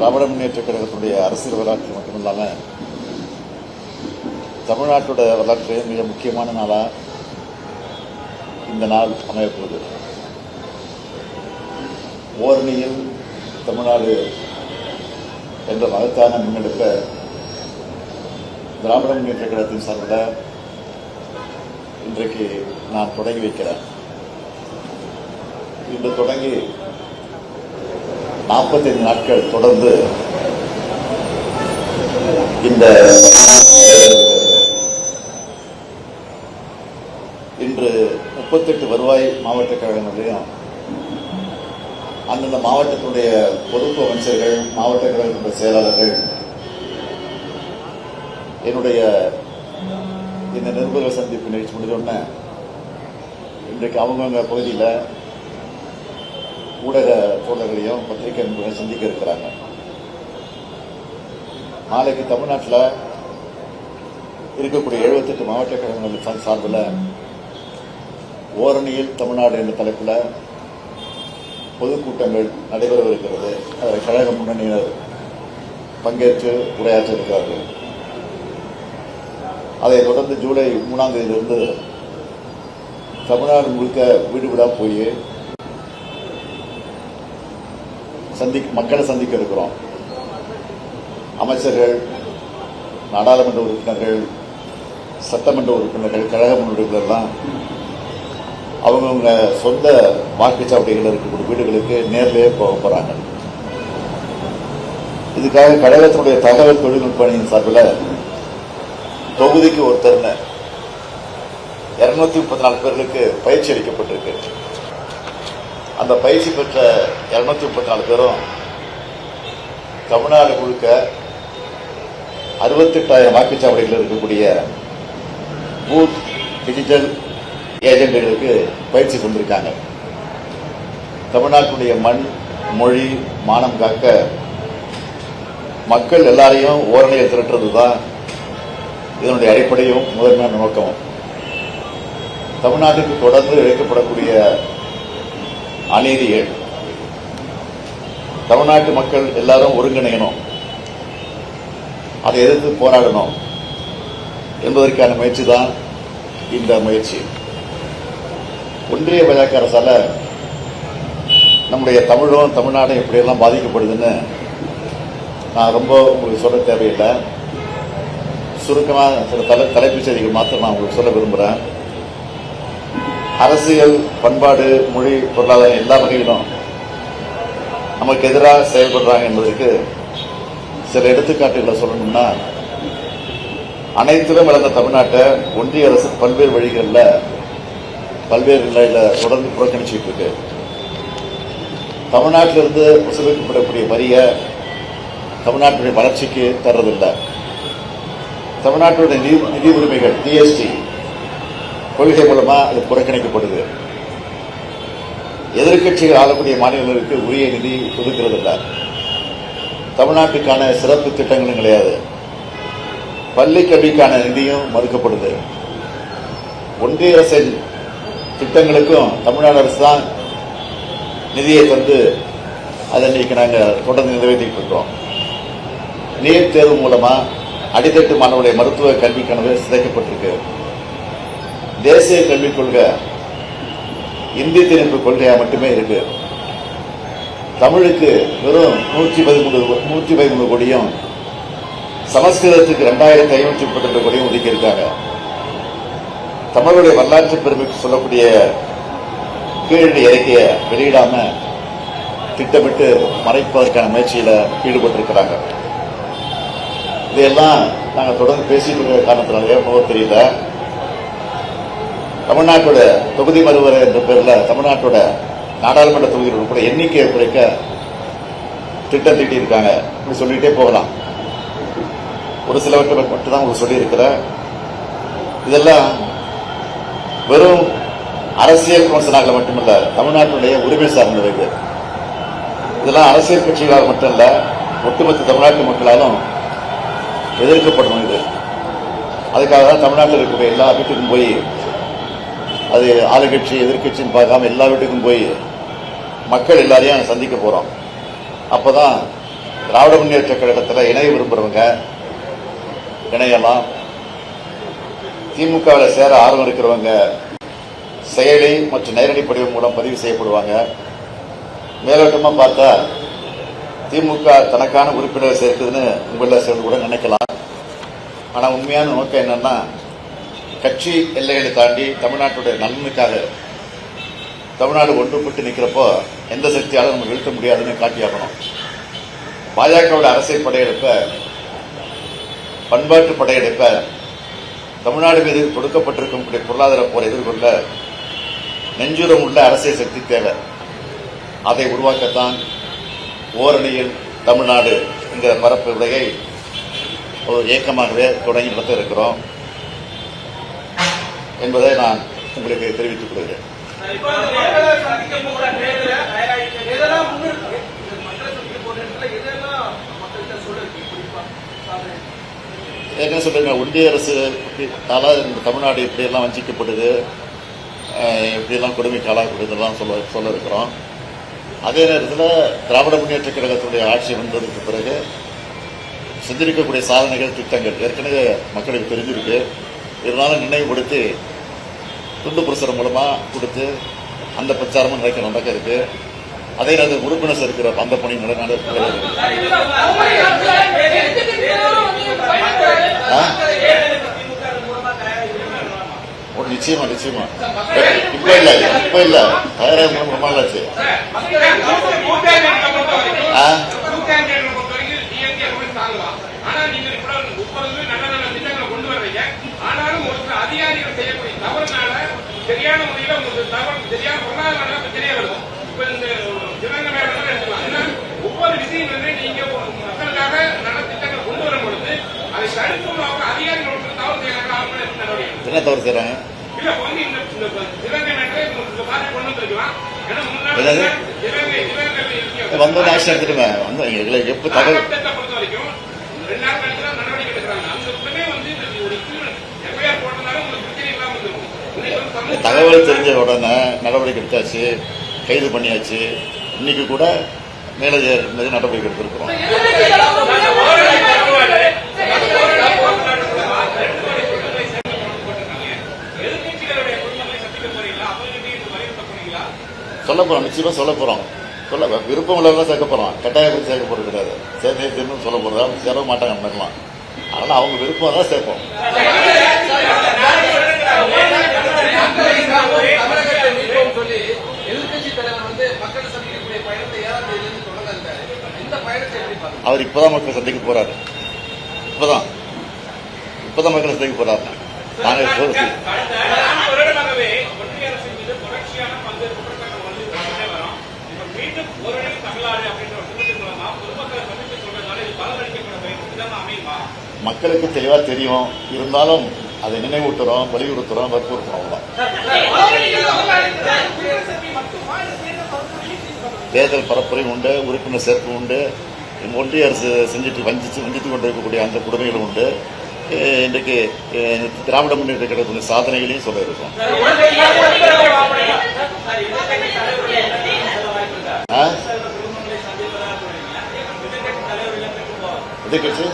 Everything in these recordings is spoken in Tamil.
திராவிட முன்னேற்றக் கழகத்துடைய அரசியல் வரலாற்று மட்டுமில்லாமல் தமிழ்நாட்டோட வரலாற்று மிக முக்கியமான நாளாக இந்த நாள் அமையப்போகுது. ஓரணியில் தமிழ்நாடு என்ற மகத்தான முன்னெடுப்பை திராவிட முன்னேற்றக் கழகத்தின் சார்பில் இன்றைக்கு நான் தொடங்கி வைக்கிறேன். இன்று தொடங்கி 45 நாட்கள் தொடர்ந்து இந்த இன்று 38 வருவாய் மாவட்ட கழகங்களையும் அந்தந்த மாவட்டத்தினுடைய பொறுப்பு அமைச்சர்கள், மாவட்ட கழகத்தினுடைய செயலாளர்கள் என்னுடைய இந்த நிருபர்கள் சந்திப்பு நிகழ்ச்சி முடிஞ்சோடனே இன்றைக்கு அவங்கவுங்க பகுதியில் ஊடக தோழர்களையும் பத்திரிகை நண்பர்களையும் சந்திக்க இருக்கிறாங்க. நாளைக்கு தமிழ்நாட்டில் இருக்கக்கூடிய 78 மாவட்ட கழகங்கள் சார்பில் ஓரணியில் தமிழ்நாடு என்ற தலைப்பில் பொதுக்கூட்டங்கள் நடைபெறவிருக்கிறது. அதில் கழக முன்னணியினர் பங்கேற்று உரையாற்ற இருக்கிறார்கள். அதைத் தொடர்ந்து ஜூலை 3ஆம் தேதியிலிருந்து தமிழ்நாடு முழுக்க வீடு வீடாக போய் மக்களை சந்திக்க இருக்கிறோம். அமைச்சர்கள், நாடாளுமன்ற உறுப்பினர்கள், சட்டமன்ற உறுப்பினர்கள், கழக உறுப்பினர்கள்லாம் அவங்கவுங்க சொந்த வாக்குச்சாவடிகள் இருக்கக்கூடிய வீடுகளுக்கு நேரிலேயே போக போறாங்க. இதுக்காக கழகத்தினுடைய தகவல் தொழில்நுட்ப அணியின் சார்பில் தொகுதிக்கு ஒருத்தர் 234 பேர்களுக்கு பயிற்சி அளிக்கப்பட்டிருக்கு. அந்த பயிற்சி பெற்ற 234 பேரும் தமிழ்நாடு முழுக்க 68,000 வாக்குச்சாவடிகள் இருக்கக்கூடிய பூத் டிஜிட்டல் ஏஜென்ட்களுக்கு பயிற்சி தந்திருக்காங்க. தமிழ்நாட்டுடைய மண், மொழி, மானம் காக்க மக்கள் எல்லாரையும் ஓரணியில் திரட்டுறதுதான் இதனுடைய அடிப்படையும் முதன்மையான நோக்கமும். தமிழ்நாட்டுக்கு தொடர்ந்து இழைக்கப்படக்கூடிய அநீதிகள், தமிழ்நாட்டு மக்கள் எல்லாரும் ஒருங்கிணையணும், அதை எதிர்த்து போராடணும் என்பதற்கான முயற்சி தான் இந்த முயற்சி. ஒன்றிய பாஜக அரசால நம்முடைய தமிழும் தமிழ்நாடும் எப்படியெல்லாம் பாதிக்கப்படுதுன்னு நான் ரொம்ப உங்களுக்கு சொல்ல தேவையில்லை. சுருக்கமாக சில தலைப்புச் செய்திகள் மாத்திரம் நான் உங்களுக்கு சொல்ல விரும்புகிறேன். அரசியல், பண்பாடு, மொழி, பொருளாதாரம் எல்லா வகையிலும் நமக்கு எதிராக செயல்படுறாங்க என்பதற்கு சில எடுத்துக்காட்டுகளை சொல்லணும்னா, அனைத்திலும் இழந்த தமிழ்நாட்டை ஒன்றிய அரசு பல்வேறு வழிகளில் பல்வேறு நிலையில் தொடர்ந்து புறக்கணிச்சுட்டு இருக்கு. தமிழ்நாட்டிலிருந்து வசூலிக்கப்படக்கூடிய வரியை தமிழ்நாட்டுடைய வளர்ச்சிக்கு தர்றதில்லை. தமிழ்நாட்டுடைய நிதி உரிமைகள் ஜிஎஸ்டி கொள்கை மூலமா அது புறக்கணிக்கப்படுது. எதிர்கட்சிகள் ஆளக்கூடிய மாநிலங்களுக்கு உரிய நிதி ஒதுக்கிறதில்லை. தமிழ்நாட்டுக்கான சிறப்பு திட்டங்களும் கிடையாது. பள்ளி கல்விக்கான நிதியும் மறுக்கப்படுது. ஒன்றிய அரசின் திட்டங்களுக்கும் தமிழ்நாடு அரசு தான் நிதியை தந்து அதை இன்னைக்கு நாங்கள் தொடர்ந்து நிறைவேற்றிட்டு இருக்கோம். நீட் தேர்வு மூலமா அடித்தட்டு மாணவர்களுடைய மருத்துவ கல்வி கனவு சிதைக்கப்பட்டிருக்கு. தேசிய கல்விக் கொள்கை இந்தி திணிப்பு கொள்கையா மட்டுமே இருக்கு. தமிழுக்கு வெறும் 113 கோடியும், சமஸ்கிருதத்துக்கு 2532 கோடியும் ஒதுக்கி இருக்காங்க. தமிழுடைய வரலாற்று பெருமைக்கு சொல்லக்கூடிய கீழடி அறிக்கையை வெளியிடாம திட்டமிட்டு மறைப்பதற்கான முயற்சியில ஈடுபட்டிருக்கிறாங்க. இதையெல்லாம் நாங்கள் தொடர்ந்து பேசிட்டு இருக்கிற காரணத்தினாலே தெரியல, தமிழ்நாட்டோட தொகுதி மறுவரை என்ற பேரில் தமிழ்நாட்டோட நாடாளுமன்ற தொகுதியில் கூட எண்ணிக்கையை குறைக்க திட்டம் தீட்டியிருக்காங்க. சொல்லிட்டே போகலாம். ஒரு சிலவற்றை மட்டும் தான் உங்களுக்கு சொல்லியிருக்கிறேன். இதெல்லாம் வெறும் அரசியல் விமர்சனங்கள் மட்டுமல்ல, தமிழ்நாட்டுடைய உரிமை சார்ந்தவைகள். இதெல்லாம் அரசியல் கட்சிகளால் மட்டும் இல்ல, ஒட்டுமொத்த தமிழ்நாட்டு மக்களாலும் எதிர்க்கப்படணும். இது அதுக்காக தான் தமிழ்நாட்டில் இருக்கக்கூடிய எல்லா வீட்டுக்கும் போய், அது ஆளுங்கட்சி எதிர்கட்சின்னு பார்க்காம எல்லா வீட்டுக்கும் போய் மக்கள் எல்லாரையும் சந்திக்க போறோம். அப்பதான் திராவிட முன்னேற்ற கழகத்தில் இணைய விரும்புறவங்க இணையலாம். திமுகவில் சேர ஆர்வம் இருக்கிறவங்க செயலி மற்றும் நேரடி படிவம் மூலம் பதிவு செய்யப்படுவாங்க. மேலோட்டமா பார்த்தா திமுக தனக்கான உறுப்பினரை சேர்க்குதுன்னு உங்கள சேர்ந்து கூட நினைக்கலாம். ஆனா உண்மையான நோக்கம் என்னன்னா, கட்சி எல்லைகளை தாண்டி தமிழ்நாட்டுடைய நலனுக்காக தமிழ்நாடு ஒன்றுபட்டு நிற்கிறப்போ எந்த சக்தியாலும் நம்ம வீழ்த்த முடியாதுன்னு காட்டியாகணும். பாஜகவுடைய அரசியல் படையெடுப்ப, பண்பாட்டு படையெடுப்ப, தமிழ்நாடு மீது கொடுக்கப்பட்டிருக்கும் பொருளாதார போரை எதிர்கொள்ள நெஞ்சுரம் உள்ள அரசியல் சக்தி தேவை. அதை உருவாக்கத்தான் ஓரணியில் தமிழ்நாடு என்கிற பரப்பு உரையை ஒரு இயக்கமாகவே தொடங்கி நடத்த இருக்கிறோம் என்பதை நான் உங்களுக்கு தெரிவித்துக் கொள்கிறேன். என்ன சொல்லுங்க, ஒன்றிய அரசு தமிழ்நாடு இப்படியெல்லாம் வஞ்சிக்கப்படுது, இப்படியெல்லாம் கொடுமைக்கு ஆளாக்கப்படுதெல்லாம் சொல்ல இருக்கிறோம். அதே நேரத்தில் திராவிட முன்னேற்ற கழகத்துடைய ஆட்சி வந்ததுக்கு பிறகு செஞ்சிருக்கக்கூடிய சாதனைகள், திட்டங்கள் ஏற்கனவே மக்களுக்கு தெரிஞ்சிருக்கு. இருந்தாலும் நினைவுபடுத்தி துண்டு பிரசுரம் மூலமா கொடுத்து அந்த பிரச்சாரமும் நடக்க இருக்கு. அதே நேரத்தில் உறுப்பினர் இருக்கிற அந்த பணி நிச்சயமா நிச்சயமா இப்ப இல்ல தயாராக ரொம்ப நாளாச்சு. சரியான முறையில் உங்களுக்கு தகவல் சரியான பொருளாதார பிரச்சனையே வருது. இப்ப இந்த ஒவ்வொரு விஷயம் வந்து நீங்க மக்களுக்காக நல்ல திட்டங்கள் கொண்டு வரும் பொழுது அதை தடுப்பு அதிகாரிகள் தவறு செய்யறாங்க. என்ன தவறு செய்யறாங்க? இல்ல வந்து இந்த இலங்கை நாட்டை மாதிரி கொண்டு வந்துருக்கலாம். ஏன்னா முன்னாடி வந்து ஆக்ஷன் எடுத்துட்டுமே வந்து எப்ப தகவல் பொறுத்த வரைக்கும் 2 நாள் கழிச்சு தான் நடவடிக்கை எடுக்கிறாங்க. அந்த உடனே வந்து ஒரு எஃப்ஐஆர் போட்டதுனால உங்களுக்கு பிரச்சனை இல்லாம இருக்கும். தகவல் தெரிஞ்ச உடனே நடவடிக்கை எடுத்தாச்சு, கைது பண்ணியாச்சு. இன்னைக்கு கூட மேலே நடவடிக்கை எடுத்திருக்கிறோம். சொல்ல போறோம், நிச்சயமா சொல்ல போறோம். சொல்ல விருப்பம் உள்ளவங்க சேர்க்க போறோம், கட்டாயப்படி சேர்க்க போறது கிடையாது. சேர்ந்து சொல்ல போறதா சேர மாட்டாங்க மாதிரிலாம். அதனால அவங்க விருப்பம் தான் சேர்ப்போம். அவர் இப்பதான் மக்களை சந்திக்க போறாரு. இப்பதான் மக்களை சந்திக்க போறாரு. மக்களுக்கு தெளிவா தெரியும். இருந்தாலும் அதை நினைவூட்டுறோம், வலியுறுத்துறோம், வற்புறுத்துறோம். தேர்தல் பரப்புரையும் உண்டு, உறுப்பினர் சேர்ப்பு உண்டு, ஒன்றிய அரசு வஞ்சித்து கொண்டிருக்கக்கூடிய அந்த கொடுமைகளும் உண்டு. இன்றைக்கு திராவிட முன்னேற்ற கழகத்தின் சாதனைகளையும் சொல்ல இருக்கும். எதிர்கட்சி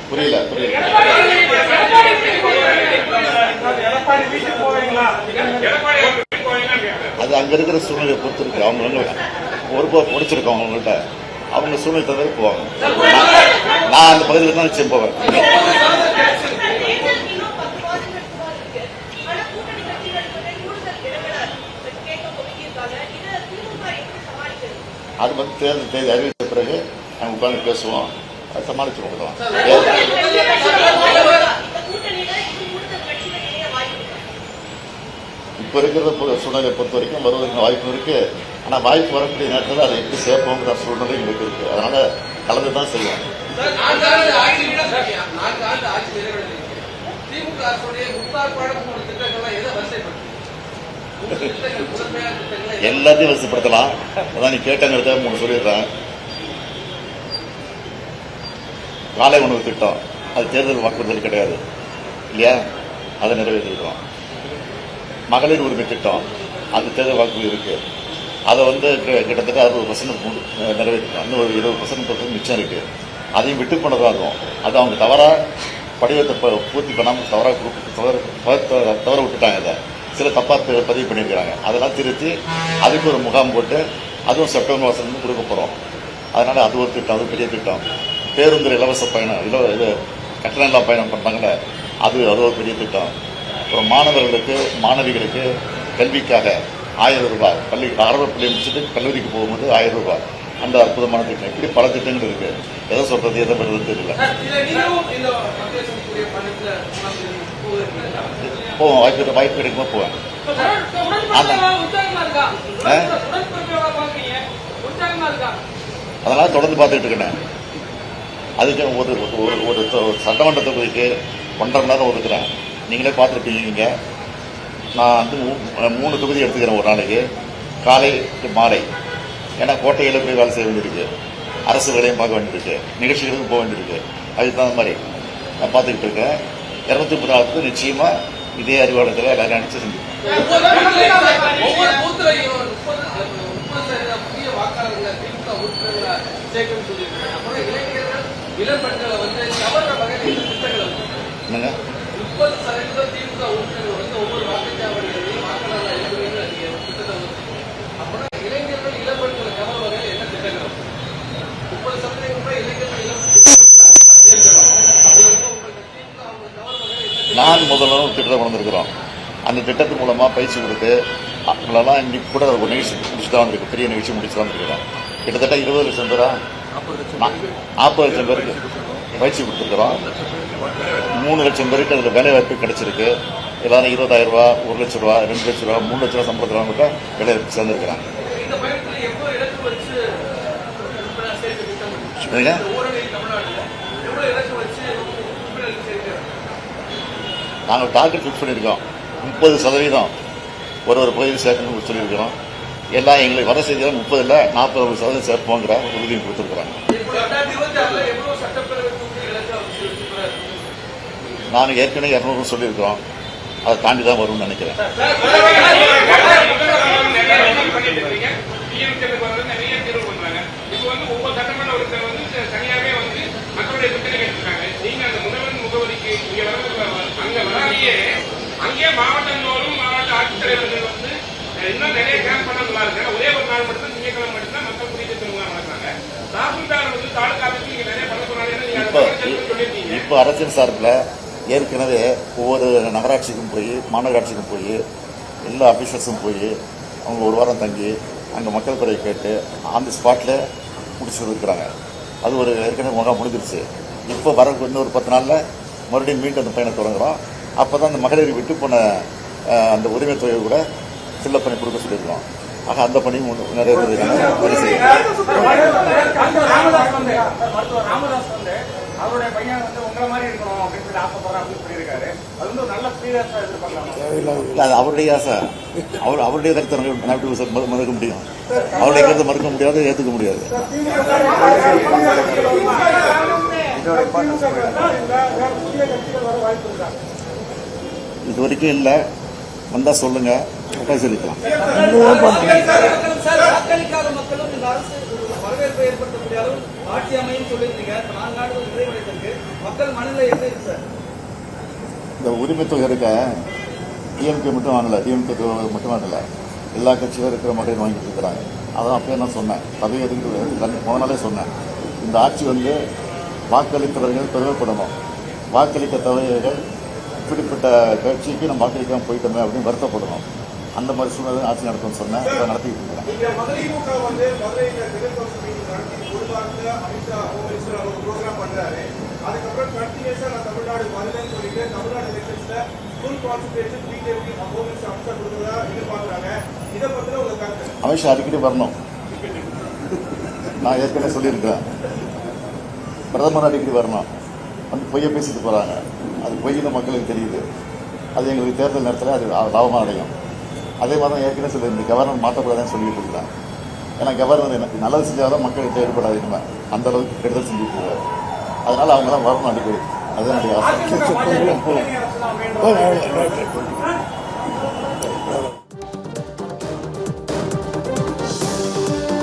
புரியல. அது அங்க இருக்கிற சூழ்நிலையை பொறுத்து இருக்கு. அவங்க பொறுப்பா முடிச்சிருக்கோம். அவங்கள்ட்ட அவங்க சூழ்நிலை தவிர போவாங்க. நான் அந்த பகுதியில் தான் நிச்சயம் போவேன். அது வந்து தேர்தல் தேதி அறிவித்த பிறகு நாங்கள் உட்காந்து பேசுவோம், அதை சமாளிச்சு கொடுக்கலாம். இப்ப இருக்கிற சூழ்நிலையை பொறுத்த வரைக்கும் வருவதற்கு வாய்ப்பு இருக்கு. ஆனா வாய்ப்பு வரக்கூடிய நேரத்தில் அதை எப்படி சேர்ப்போங்கிற சூழ்நிலை எங்களுக்கு இருக்கு. அதனால கலந்துதான் செய்வோம். எல்லாத்தையும் வரிசைப்படுத்தலாம். அதான் நீ கேட்டங்கிறத உங்களுக்கு சொல்லிடுறேன். காலை உணவு திட்டம் அது தேர்தல் வாக்குறுதல் கிடையாது இல்லையா? அதை நிறைவேற்றிருக்கோம். மகளிர் உரிமை திட்டம் அது தேர்தல் வாக்குறுதி இருக்கு. அதை வந்து கிட்டத்தட்ட 60% நிறைவேற்றிட்டோம். இன்னும் ஒரு 20% மிச்சம் இருக்கு. அதையும் விட்டு போனதாகும். அது அவங்க தவறா படிவத்தை பூர்த்தி பண்ணாமல் தவற விட்டுட்டாங்க. அதை சில தப்பா பதிவு பண்ணியிருக்கிறாங்க. அதெல்லாம் திருத்தி அதுக்கு ஒரு முகாம் போட்டு அதுவும் செப்டம்பர் மாதம் கொடுக்க போகிறோம். அதனால அது ஒரு திட்டம், அது பெரிய திட்டம். பேருந்து இலவச பயணம், இது கட்டணம் இல்லா பயணம் பண்ணுறாங்கல்ல, அது ஒரு பெரிய திட்டம். அப்புறம் மாணவர்களுக்கு மாணவிகளுக்கு கல்விக்காக 1000 ரூபாய், ஆரம்ப பள்ளி முடிச்சுட்டு கல்லூரிக்கு போகும்போது 1000 ரூபாய், அந்த அற்புதமான திட்டம். இப்படி பல திட்டங்கள் இருக்கு. எதை சொல்றது எதை பண்றது தெரியல. போவோம், வாய்ப்பு கிடைக்குமா போவேன். அதனால தொடர்ந்து பார்த்துட்டு இருக்கேன். அதுக்கு ஒரு சட்டமன்ற தொகுதிக்கு 1.5 மணி நேரம் ஒதுக்குறேன். நீங்களே பார்த்துருப்பீங்க. நான் வந்து 3 தொகுதி எடுத்துக்கிறேன் ஒரு நாளைக்கு, காலை மாலை. ஏன்னா கோட்டையில் போய் வேலை செய்ய வேண்டியிருக்கு, அரசு வேலையும் பார்க்க வேண்டியிருக்கு, நிகழ்ச்சிகளுக்கும் போக வேண்டியிருக்கு. அதுக்கு தகுந்த மாதிரி நான் பார்த்துக்கிட்டு இருக்கேன். 230 நிச்சயமா இதே அறிவாளத்தில் எல்லாரும் நினைச்சு செஞ்சுருக்கேன். என்னங்க 30% திமுக உறுப்பினர்கள் வந்து ஒவ்வொரு வாக்குச்சாவடிகளையும் வாக்காளர் அப்புறம் இளைஞர்கள் இளம்பெண்களை கவர் வகையில் என்ன திட்டங்கள் 30% இளைஞர்கள் நான் முதல்ல திட்டத்தை வந்திருக்கிறோம். அந்த திட்டத்தின் மூலமா பயிற்சி கொடுத்து அவங்களெல்லாம் இன்னைக்கு கூட ஒரு நிகழ்ச்சி முடிச்சுட்டு வந்திருக்கு, பெரிய நிகழ்ச்சி முடிச்சுட்டு வந்திருக்கிறோம். கிட்டத்தட்ட 20 லட்சம் பேரா 40 லட்சம் பேருக்கு பயிற்சி கொடுத்துருக்கிறோம். 3 லட்சம் பேருக்கு அதில் வேலை வாய்ப்பு கிடைச்சிருக்கு. எல்லாரும் 20,000 ரூபா, 1 லட்சம் ரூபா, 2 லட்சம் ரூபா, 3 லட்சம் ரூபா சம்பளத்தில் வேலை வாய்ப்பு சேர்ந்துருக்கிறாங்க. நாங்கள் டார்கெட் ஃபிக்ஸ் பண்ணியிருக்கோம். 30% ஒரு பகுதியில் சேர்க்கணும்னு சொல்லியிருக்கிறோம். எல்லாம் எங்களுக்கு வர செய்தியில் 30 இல்லை 40% சேர்ப்போங்கிற உறுதியை கொடுத்துருக்குறாங்க. நான் ஏற்கனவே 200 சொல்லியிருக்கிறோம். அதை தாண்டி தான் வரும்னு நினைக்கிறேன். அங்கே மாவட்டங்களோடும் மாவட்ட ஆட்சித்தலைவர்கள் வந்து இன்னும் நிறைய கேம்ப் பண்ண நல்லா இருக்கு. ஒரே ஒரு நாள் மட்டும் திங்கட்கிழமை மட்டும் தான் மக்கள் குடியிருப்பு நடக்கிறாங்க. தாசில்தார் வந்து தாலுகா நீங்க நிறைய பண்ண சொன்னாங்க. இப்போ அரசியல் சார்பில் ஏற்கனவே ஒவ்வொரு நகராட்சிக்கும் போய் மாநகராட்சிக்கும் போய் எல்லா ஆஃபீஸர்ஸும் போய் அவங்க ஒரு வாரம் தங்கி அங்கே மக்கள் குறையை கேட்டு ஆன் தி ஸ்பாட்டில் முடிச்சு இருக்கிறாங்க. அது ஒரு ஏற்கனவே முகாம் முடிஞ்சிருச்சு. இப்போ வர இன்னொரு 10 நாளில் மறுபடியும் மீண்டும் அந்த பயணம் தொடங்குகிறோம். அப்போ தான் அந்த மகளிர் விட்டு போன அந்த உரிமை தொகை கூட ஃபில்லப் பண்ணி கொடுக்க சொல்லியிருக்கோம். ஆக அந்த பணியும் நிறைவேறதுக்கான வேலை அவருடைய பையன் வந்து உங்களை மாதிரி இருக்கணும் அப்படின்னு சொல்லி ஆசைப்படுறேன் அப்படின்னு சொல்லியிருக்காரு. அது வந்து ஒரு நல்ல ஸ்பீடா எதிர்பார்க்கலாம். அது அவருடைய ஆசை. அவருடைய கருத்தை மறுக்க முடியும். அவருடைய கருத்தை மறுக்க முடியாது, ஏற்றுக்க முடியாது. இது வரைக்கும் இல்லை. வந்தா சொல்லுங்க, சொல்லிக்கலாம். வரவேற்பு ஏற்படுத்தக்கூடிய அளவு ஆட்சி அமையும் சொல்லியிருந்தீங்க. 4 நாடுகள் நிறைவடைந்திருக்கு. மக்கள் மனநிலை எப்படி இருக்கு சார்? இந்த உரிமை தொகை இருக்க டிஎம்கே மட்டும் வாங்கல, டிஎம்கே மட்டும் வாங்கல, எல்லா கட்சியும் இருக்கிற மக்கள் வாங்கிட்டு இருக்கிறாங்க. அதான் அப்பயே நான் சொன்னேன், பதவி எதுக்கு போன நாளே சொன்னேன். இந்த ஆட்சி வந்து வாக்களித்தவர்கள் பெருமைப்படணும். வாக்களிக்க தவறுகள் இப்படிப்பட்ட கட்சிக்கு நம்ம வாக்களிக்காமல் போயிட்டோமே அப்படின்னு வருத்தப்படணும். அந்த மாதிரி சூழ்நிலை ஆட்சி நடத்தும்னு சொன்னேன். அதை நடத்திட்டு இருக்கிறேன். அமித்ஷா அடிக்கடி வரணும். நான் ஏற்கனவே சொல்லியிருக்கிறேன், பிரதமர் அடிக்கடி வரணும். வந்து பொய்யை பேசிட்டு போறாங்க. அது பொய்ன்னு மக்களுக்கு தெரியுது. அது எங்களுக்கு தேர்தல் நேரத்தில் அது லாபமாக அடையும். அதே மாதிரி தான் ஏற்கனவே சொல்லி இந்த கவர்னர் மாற்றக்கூடாதுன்னு சொல்லிட்டு இருக்கிறாங்க. ஏன்னா கவர்னர் நல்லது செஞ்சாலும் மக்கள்கிட்ட ஈடுபடாது. இனிமே அந்த அளவுக்கு கெடுதல் செஞ்சுட்டு இருக்காரு. அதனால அவங்க தான் வரணும் அடிக்கடி. அதுதான் என்னுடைய ஆசை.